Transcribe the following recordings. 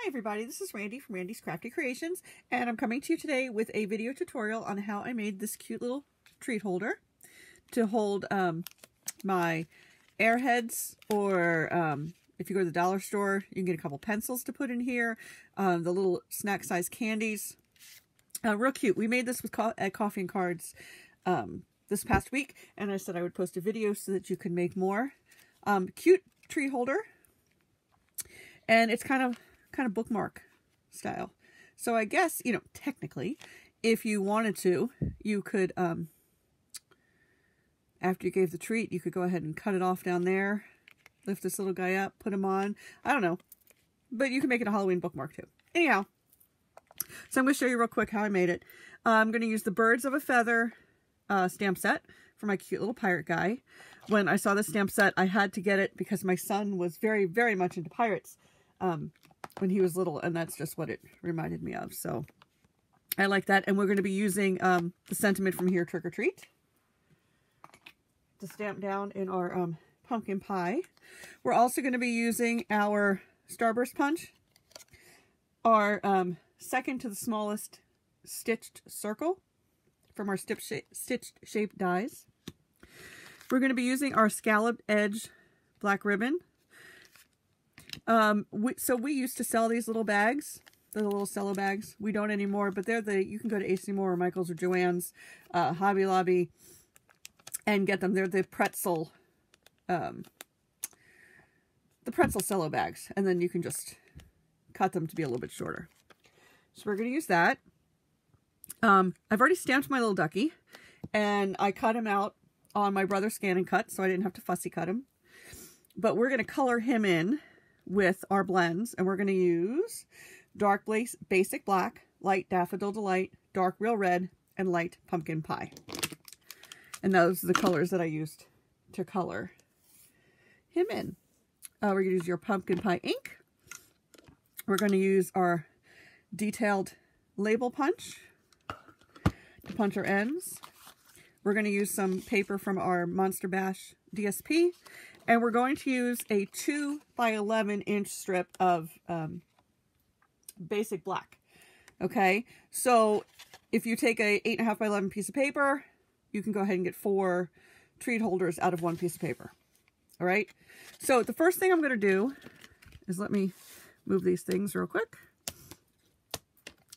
Hi everybody, this is Randy from Randy's Crafty Creations, and I'm coming to you today with a video tutorial on how I made this cute little treat holder to hold my airheads, or if you go to the dollar store, you can get a couple pencils to put in here, the little snack size candies. Real cute. We made this with at Coffee and Cards this past week, and I said I would post a video so that you can make more. Cute tree holder, and it's kind of bookmark style. So I guess, you know, technically, if you wanted to, you could, after you gave the treat, you could go ahead and cut it off down there, lift this little guy up, put him on. I don't know, but you can make it a Halloween bookmark too. Anyhow, so I'm going to show you real quick how I made it. I'm going to use the Birds of a Feather stamp set for my cute little pirate guy. When I saw this stamp set, I had to get it because my son was very, very much into pirates when he was little, and that's just what it reminded me of. So I like that. And we're going to be using the sentiment from here, Trick or Treat, to stamp down in our pumpkin pie. We're also going to be using our Starburst punch, our second to the smallest stitched circle from our stitched shaped dies. We're going to be using our scalloped edge black ribbon. So we used to sell these little bags, the little cello bags. We don't anymore, but they're you can go to AC Moore or Michael's or Joann's, Hobby Lobby, and get them. They're the pretzel cello bags, and then you can just cut them to be a little bit shorter. So we're going to use that. I've already stamped my little ducky, and I cut him out on my brother's Scan and Cut, so I didn't have to fussy cut him. But we're going to color him in with our blends, and we're going to use dark basic black, light daffodil delight, dark real red, and light pumpkin pie. And those are the colors that I used to color him in. We're going to use your pumpkin pie ink. We're going to use our detailed label punch to punch our ends. We're going to use some paper from our Monster Bash DSP, and we're going to use a 2 by 11 inch strip of basic black. Okay, so if you take a 8.5 by 11 piece of paper, you can go ahead and get 4 treat holders out of 1 piece of paper. All right, so the first thing I'm going to do is, let me move these things real quick.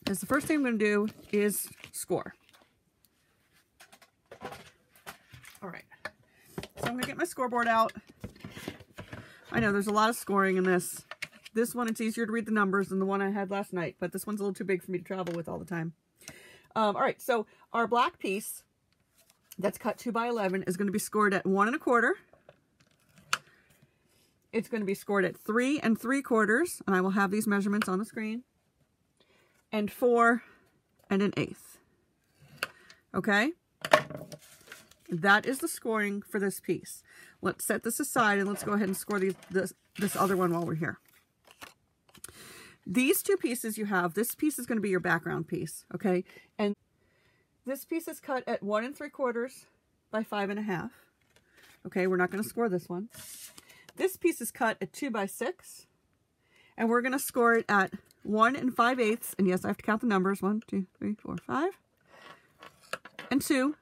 The first thing I'm going to do is score. All right, so I'm going to get my scoreboard out. I know there's a lot of scoring in this. This one, it's easier to read the numbers than the one I had last night, but this one's a little too big for me to travel with all the time. All right, so our black piece that's cut 2 by 11 is going to be scored at 1 1/4. It's going to be scored at 3 3/4, and I will have these measurements on the screen, and 4 1/8. Okay? That is the scoring for this piece. Let's set this aside and let's go ahead and score this other one while we're here. These two pieces you have, this piece is going to be your background piece, okay? And this piece is cut at 1 3/4 by 5 1/2. Okay, we're not going to score this one. This piece is cut at 2 by 6, and we're going to score it at 1 5/8. And yes, I have to count the numbers. 1, 2, 3, 4, 5, and 2.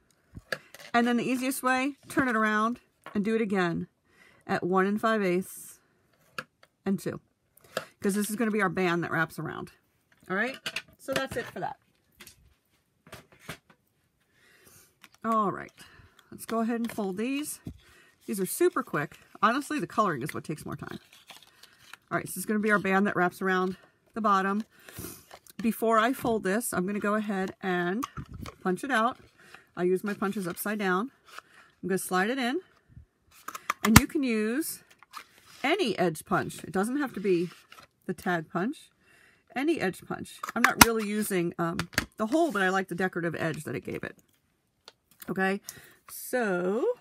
And then the easiest way, turn it around and do it again at 1 5/8 and 2. Because this is going to be our band that wraps around. All right, so that's it for that. All right, let's go ahead and fold these. These are super quick. Honestly, the coloring is what takes more time. All right, so this is going to be our band that wraps around the bottom. Before I fold this, I'm going to go ahead and punch it out. I use my punches upside down. I'm going to slide it in. And you can use any edge punch. It doesn't have to be the tag punch. Any edge punch. I'm not really using the hole, but I like the decorative edge that it gave it. Okay, so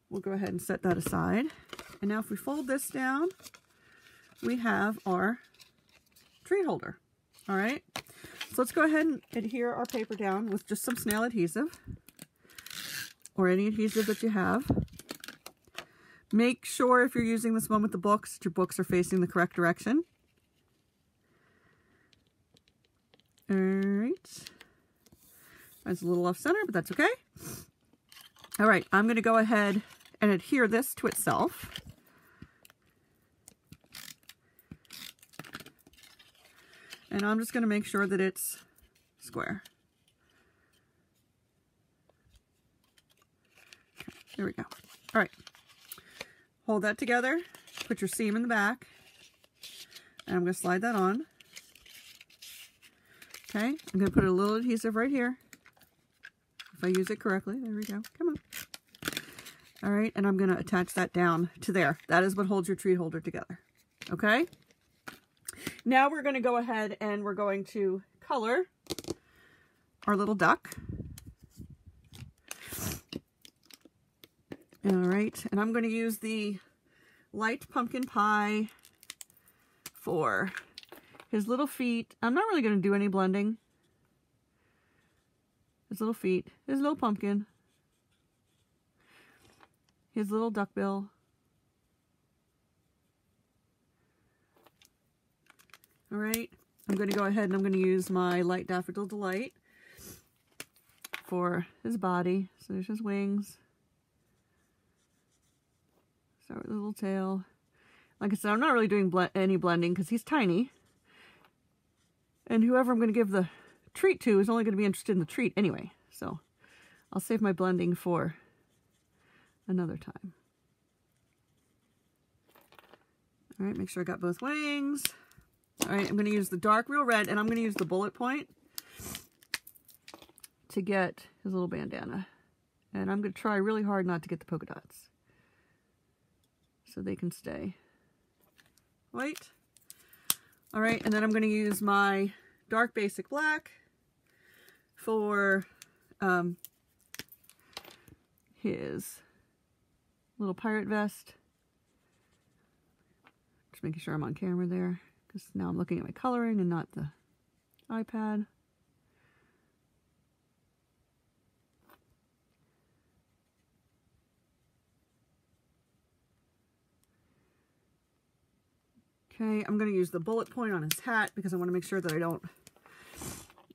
we'll go ahead and set that aside. And now if we fold this down, we have our treat holder. All right, so let's go ahead and adhere our paper down with just some snail adhesive, or any adhesive that you have. Make sure if you're using this one with the books, that your books are facing the correct direction. All right. That's a little off center, but that's okay. All right, I'm going to go ahead and adhere this to itself. And I'm just going to make sure that it's square. Okay, there we go. All right. Hold that together. Put your seam in the back. And I'm going to slide that on. Okay, I'm going to put a little adhesive right here. If I use it correctly. There we go. Come on. All right, and I'm going to attach that down to there. That is what holds your treat holder together. Okay? Now we're going to go ahead and we're going to color our little duck. All right, and I'm going to use the light pumpkin pie for his little feet. I'm not really going to do any blending. His little feet, his little pumpkin, his little duck bill. All right, I'm going to go ahead and I'm going to use my Light Daffodil Delight for his body. So there's his wings. Start with the little tail. Like I said, I'm not really doing any blending because he's tiny. And whoever I'm going to give the treat to is only going to be interested in the treat anyway. So I'll save my blending for another time. All right, make sure I got both wings. All right, I'm going to use the dark real red and I'm going to use the bullet point to get his little bandana. And I'm going to try really hard not to get the polka dots so they can stay white. All right, and then I'm going to use my dark basic black for his little pirate vest. Just making sure I'm on camera there, because now I'm looking at my coloring and not the iPad. Okay, I'm going to use the bullet point on his hat because I want to make sure that I don't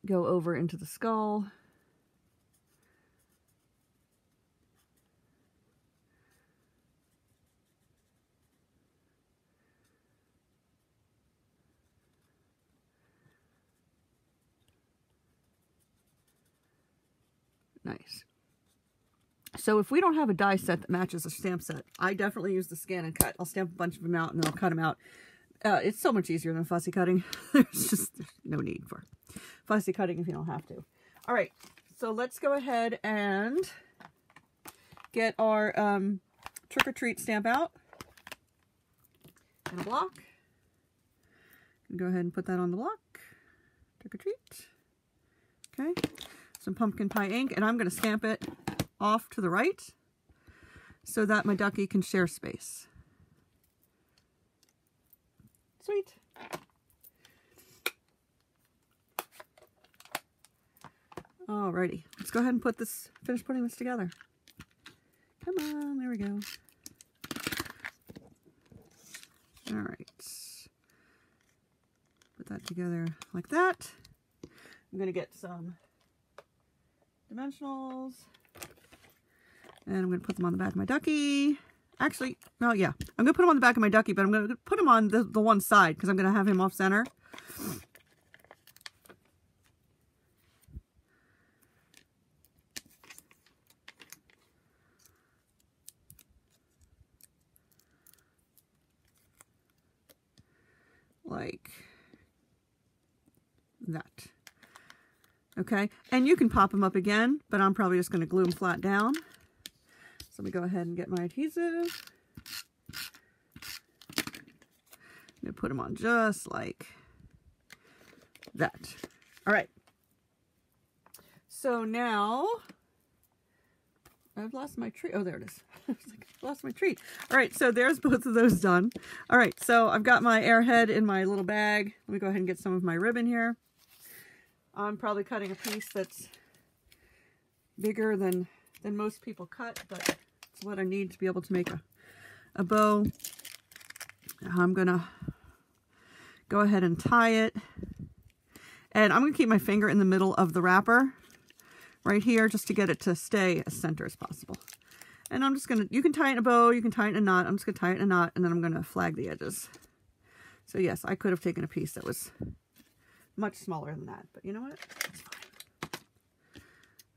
go over into the skull. Nice. So if we don't have a die set that matches a stamp set, I definitely use the scan and cut. I'll stamp a bunch of them out and then I'll cut them out. It's so much easier than fussy cutting. there's no need for fussy cutting if you don't have to. All right, so let's go ahead and get our trick or treat stamp out in a block. Go ahead and put that on the block. Trick or treat. Okay, some pumpkin pie ink, and I'm going to stamp it off to the right so that my ducky can share space. Sweet. Alrighty, let's go ahead and finish putting this together. Come on, there we go. All right, put that together like that. I'm gonna get some dimensionals and I'm gonna put them on the back of my ducky. Actually, no, yeah. I'm going to put him on the back of my ducky, but I'm going to put him on the one side because I'm going to have him off center. Like that. Okay, and you can pop them up again, but I'm probably just going to glue them flat down. So let me go ahead and get my adhesive. I'm going to put them on just like that. All right. So now I've lost my treat. Oh, there it is. I was like, I lost my treat. All right, so there's both of those done. All right, so I've got my airhead in my little bag. Let me go ahead and get some of my ribbon here. I'm probably cutting a piece that's bigger than most people cut, but it's what I need to be able to make a bow. I'm gonna go ahead and tie it. And I'm going to keep my finger in the middle of the wrapper right here just to get it to stay as center as possible. And I'm just going to, you can tie it in a bow, you can tie it in a knot. I'm just going to tie it in a knot, and then I'm going to flag the edges. So yes, I could have taken a piece that was much smaller than that, but you know what? It's fine.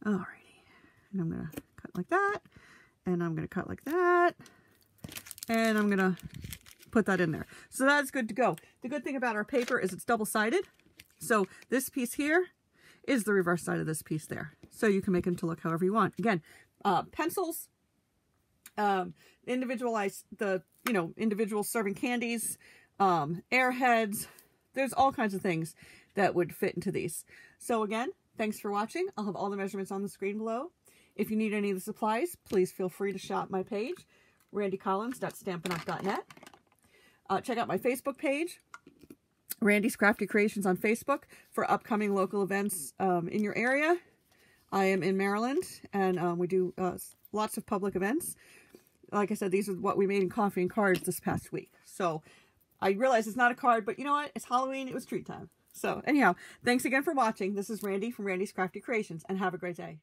Alrighty. And I'm going to cut like that, and I'm going to cut like that, and I'm going to put that in there. So that's good to go. The good thing about our paper is it's double-sided. So this piece here is the reverse side of this piece there. So you can make them to look however you want. Again, pencils, individualize the, individual serving candies, airheads. There's all kinds of things that would fit into these. So again, thanks for watching. I'll have all the measurements on the screen below. If you need any of the supplies, please feel free to shop my page, randycollins.stampinup.net. Check out my Facebook page, Randy's Crafty Creations on Facebook, for upcoming local events in your area. I am in Maryland, and we do lots of public events. Like I said, these are what we made in coffee and cards this past week. So I realize it's not a card, but you know what? It's Halloween. It was treat time. So anyhow, thanks again for watching. This is Randy from Randy's Crafty Creations, and have a great day.